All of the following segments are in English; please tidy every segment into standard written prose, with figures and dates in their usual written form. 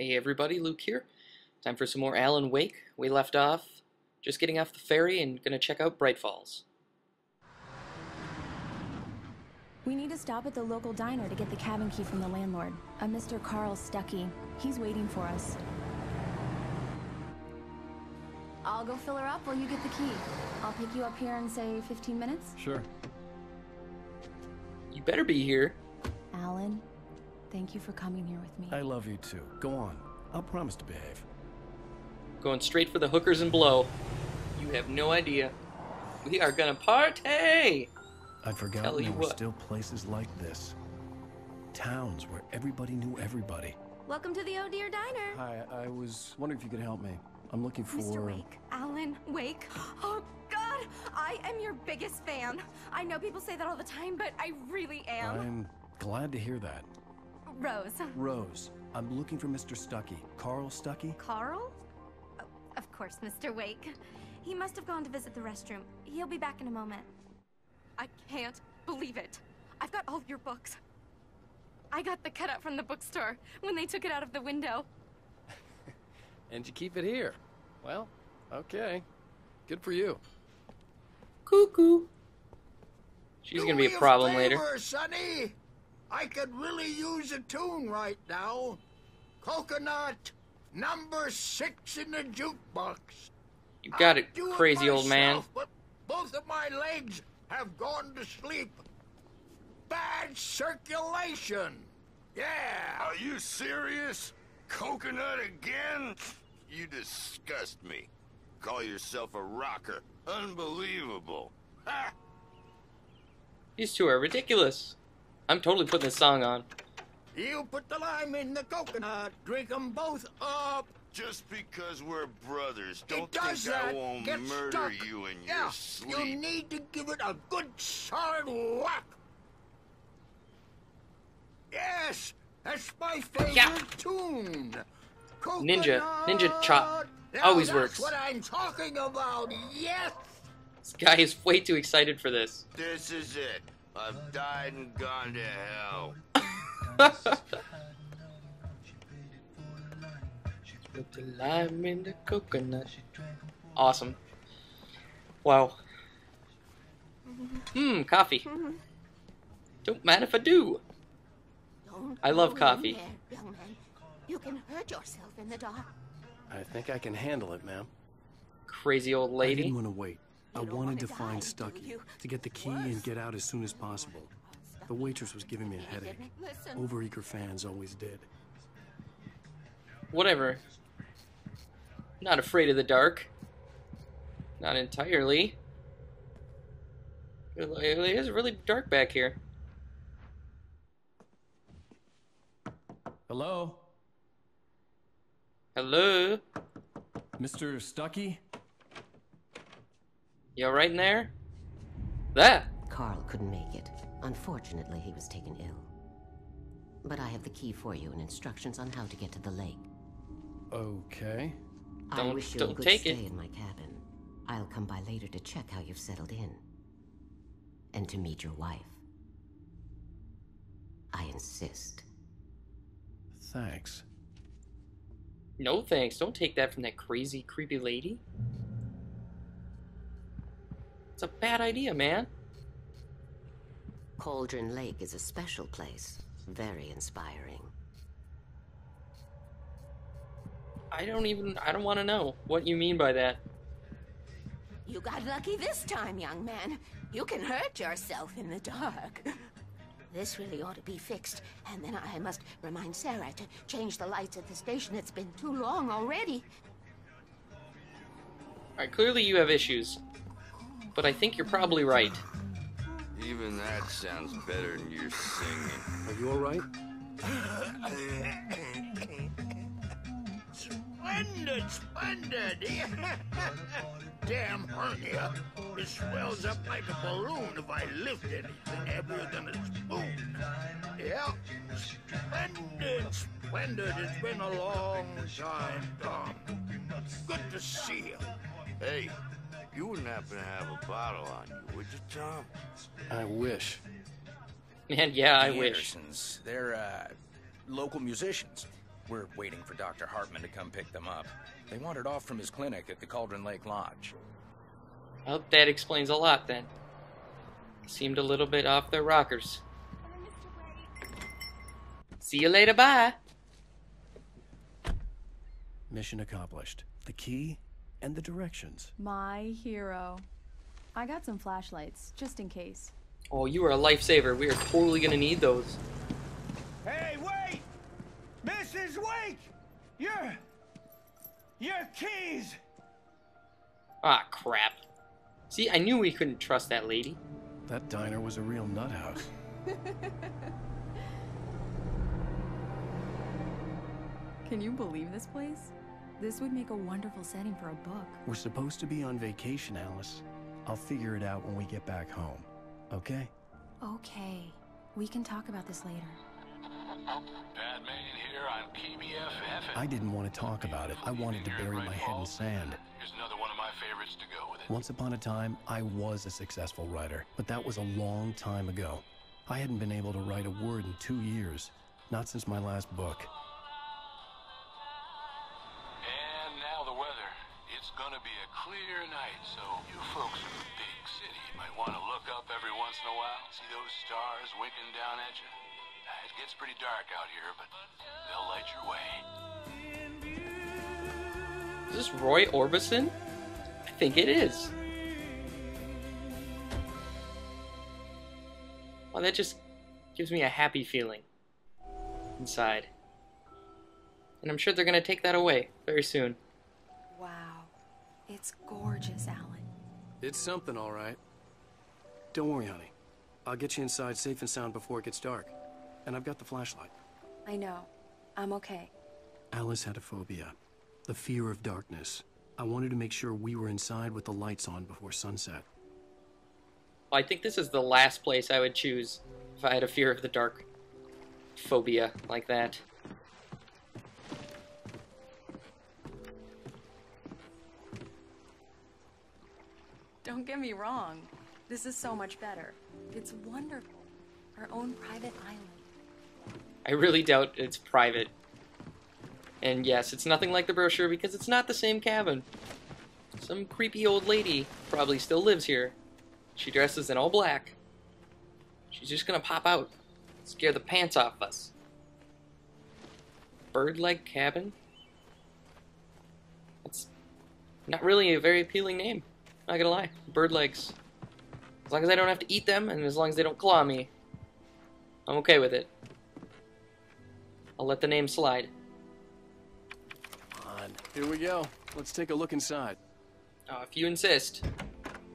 Hey everybody, Luke here. Time for some more Alan Wake. We left off just getting off the ferry and gonna check out Bright Falls. We need to stop at the local diner to get the cabin key from the landlord, a Mr. Carl Stuckey. He's waiting for us. I'll go fill her up while you get the key. I'll pick you up here in, say, 15 minutes? Sure. You better be here. Alan, thank you for coming here with me. I love you too. Go on. I'll promise to behave. Going straight for the hookers and blow. You have no idea. We are gonna party! I'd forgotten there were still places like this. Towns where everybody knew everybody. Welcome to the Oh Dear Diner. Hi, I was wondering if you could help me. I'm looking for... Mr. Wake. Alan Wake. Oh, God! I am your biggest fan. I know people say that all the time, but I really am. I'm glad to hear that. Rose. Rose. I'm looking for Mr. Stuckey. Carl Stuckey? Carl? Oh, of course, Mr. Wake. He must have gone to visit the restroom. He'll be back in a moment. I can't believe it. I've got all of your books. I got the cutout from the bookstore when they took it out of the window. And you keep it here. Well, okay. Good for you. Cuckoo. She's gonna be a problem later. Sonny. I could really use a tune right now. Coconut, number 6 in the jukebox. You got it, crazy old man. But both of my legs have gone to sleep. Bad circulation. Yeah. Are you serious? Coconut again? You disgust me. Call yourself a rocker. Unbelievable. Ha! These two are ridiculous. I'm totally putting this song on. You put the lime in the coconut. Drink them both up. Just because we're brothers, It don't does think I that. won't Get murder stuck. you in Yeah, your sleep. you need to give it a good solid whack. Yes, that's my favorite tune. Coconut. Ninja chop. Now Always that's works. what I'm talking about. Yes. This guy is way too excited for this. This is it. I've died and gone to hell. Put the lime in the coconut. Awesome. Wow. Coffee. Don't mind if I do. I love coffee. There, young man. You can hurt yourself in the dark. I think I can handle it, ma'am. Crazy old I lady. didn't want to wait. I You don't wanted wanna to die, find do Stuckey, you? to get the key and get out as soon as possible. The waitress was giving me a headache. Listen. Overeager fans always did. Whatever. Not afraid of the dark. Not entirely. It is really dark back here. Hello? Hello? Mr. Stuckey? You alright in there? That! Carl couldn't make it. Unfortunately, he was taken ill. But I have the key for you and instructions on how to get to the lake. Okay. I wish you a don't good take stay it. in my cabin. I'll come by later to check how you've settled in. And to meet your wife. I insist. Thanks. No thanks. Don't take that from that crazy, creepy lady. It's a bad idea, man. Cauldron Lake is a special place. Very inspiring. I don't want to know what you mean by that. You got lucky this time, young man. You can hurt yourself in the dark. This really ought to be fixed, and then I must remind Sarah to change the lights at the station. It's been too long already. Alright, clearly you have issues. But I think you're probably right. Even that sounds better than your singing. Are you alright? Splendid, splendid. Damn hernia. It swells up like a balloon if I lift anything heavier than a spoon. Yeah. Splendid, splendid. It's been a long time, Tom. Good to see you. Hey, you wouldn't happen to have a bottle on you, would you, Tom? I wish. Man, yeah, I The wish. Andersons, they're local musicians. We're waiting for Dr. Hartman to come pick them up. They wandered off from his clinic at the Cauldron Lake Lodge. Well, that explains a lot then. Seemed a little bit off their rockers. See you later, bye! Mission accomplished. The key and the directions. My hero. I got some flashlights, just in case. Oh, you are a lifesaver. We are totally gonna need those. Hey, wait! Mrs. Wake! Your keys! Ah, crap. See, I knew we couldn't trust that lady. That diner was a real nut house. Can you believe this place? This would make a wonderful setting for a book. We're supposed to be on vacation, Alice. I'll figure it out when we get back home. Okay? Okay. We can talk about this later. Batman here on KBFF. I didn't want to talk about it. I wanted to bury my head in sand. Here's another one of my favorites to go with it. Once upon a time, I was a successful writer, but that was a long time ago. I hadn't been able to write a word in 2 years. Not since my last book. And now the weather. It's gonna be a clear night, so you folks in the big city might want to look up every once in a while. See those stars winking down at you? It gets pretty dark out here, but they'll light your way. Is this Roy Orbison? I think it is. Well, that just gives me a happy feeling inside. And I'm sure they're going to take that away very soon. Wow. It's gorgeous, Alan. It's something, all right. Don't worry, honey. I'll get you inside safe and sound before it gets dark. And I've got the flashlight. I know. I'm okay. Alice had a phobia. The fear of darkness. I wanted to make sure we were inside with the lights on before sunset. Well, I think this is the last place I would choose if I had a fear of the dark phobia like that. Don't get me wrong. This is so much better. It's wonderful. Our own private island. I really doubt it's private. And yes, it's nothing like the brochure because it's not the same cabin. Some creepy old lady probably still lives here. She dresses in all black. She's just gonna pop out, scare the pants off us. Bird-leg cabin? That's not really a very appealing name. Not gonna lie. Bird legs. As long as I don't have to eat them, and as long as they don't claw me, I'm okay with it. I'll let the name slide. Come on. Here we go. Let's take a look inside. Oh, if you insist.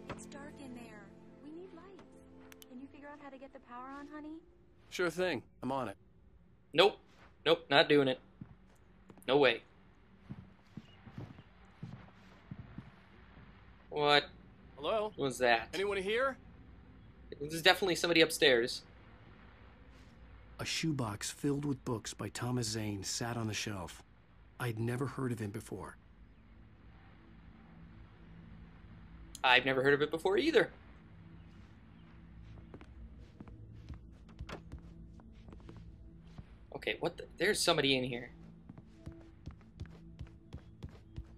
It's dark in there. We need lights. Can you figure out how to get the power on, honey? Sure thing. I'm on it. Nope. Nope, not doing it. No way. What Hello? was that? Anyone here? This is definitely somebody upstairs. A shoebox filled with books by Thomas Zane sat on the shelf. I'd never heard of him before. I've never heard of it before either. Okay, what the? There's somebody in here.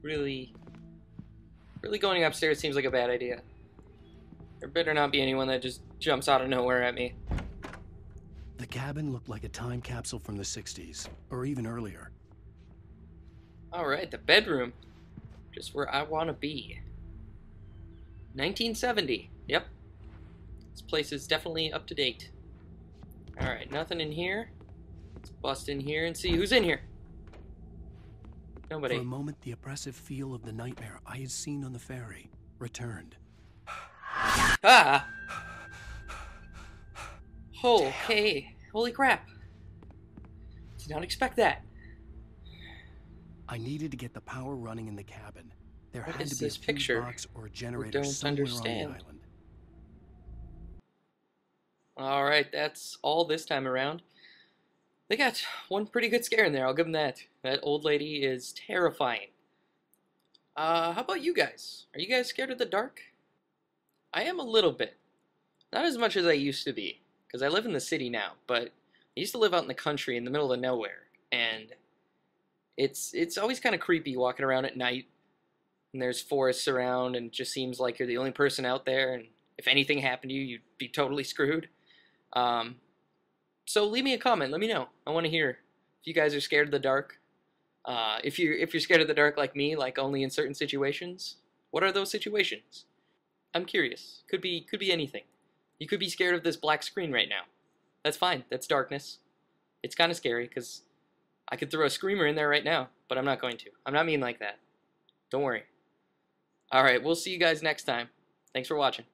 Really going upstairs seems like a bad idea. There better not be anyone that just jumps out of nowhere at me. The cabin looked like a time capsule from the 60s, or even earlier. Alright, the bedroom. Just where I want to be. 1970. Yep. This place is definitely up to date. Alright, nothing in here. Let's bust in here and see who's in here. Nobody. For a moment, the oppressive feel of the nightmare I had seen on the ferry returned. Ah! Okay. Holy crap. Did not expect that. I needed to get the power running in the cabin. There What had is to be a this fuse picture? box or a generator don't somewhere understand. on the island. Alright, that's all this time around. They got one pretty good scare in there, I'll give them that. That old lady is terrifying. How about you guys? Are you guys scared of the dark? I am a little bit. Not as much as I used to be, because I live in the city now, but I used to live out in the country in the middle of nowhere, and It's always kind of creepy walking around at night, and there's forests around, and it just seems like you're the only person out there, and if anything happened to you, you'd be totally screwed. So leave me a comment. Let me know. I want to hear if you guys are scared of the dark. If you're scared of the dark like me, like only in certain situations, what are those situations? I'm curious. Could be anything. You could be scared of this black screen right now. That's fine. That's darkness. It's kind of scary because I could throw a screamer in there right now, but I'm not going to. I'm not mean like that. Don't worry. All right, we'll see you guys next time. Thanks for watching.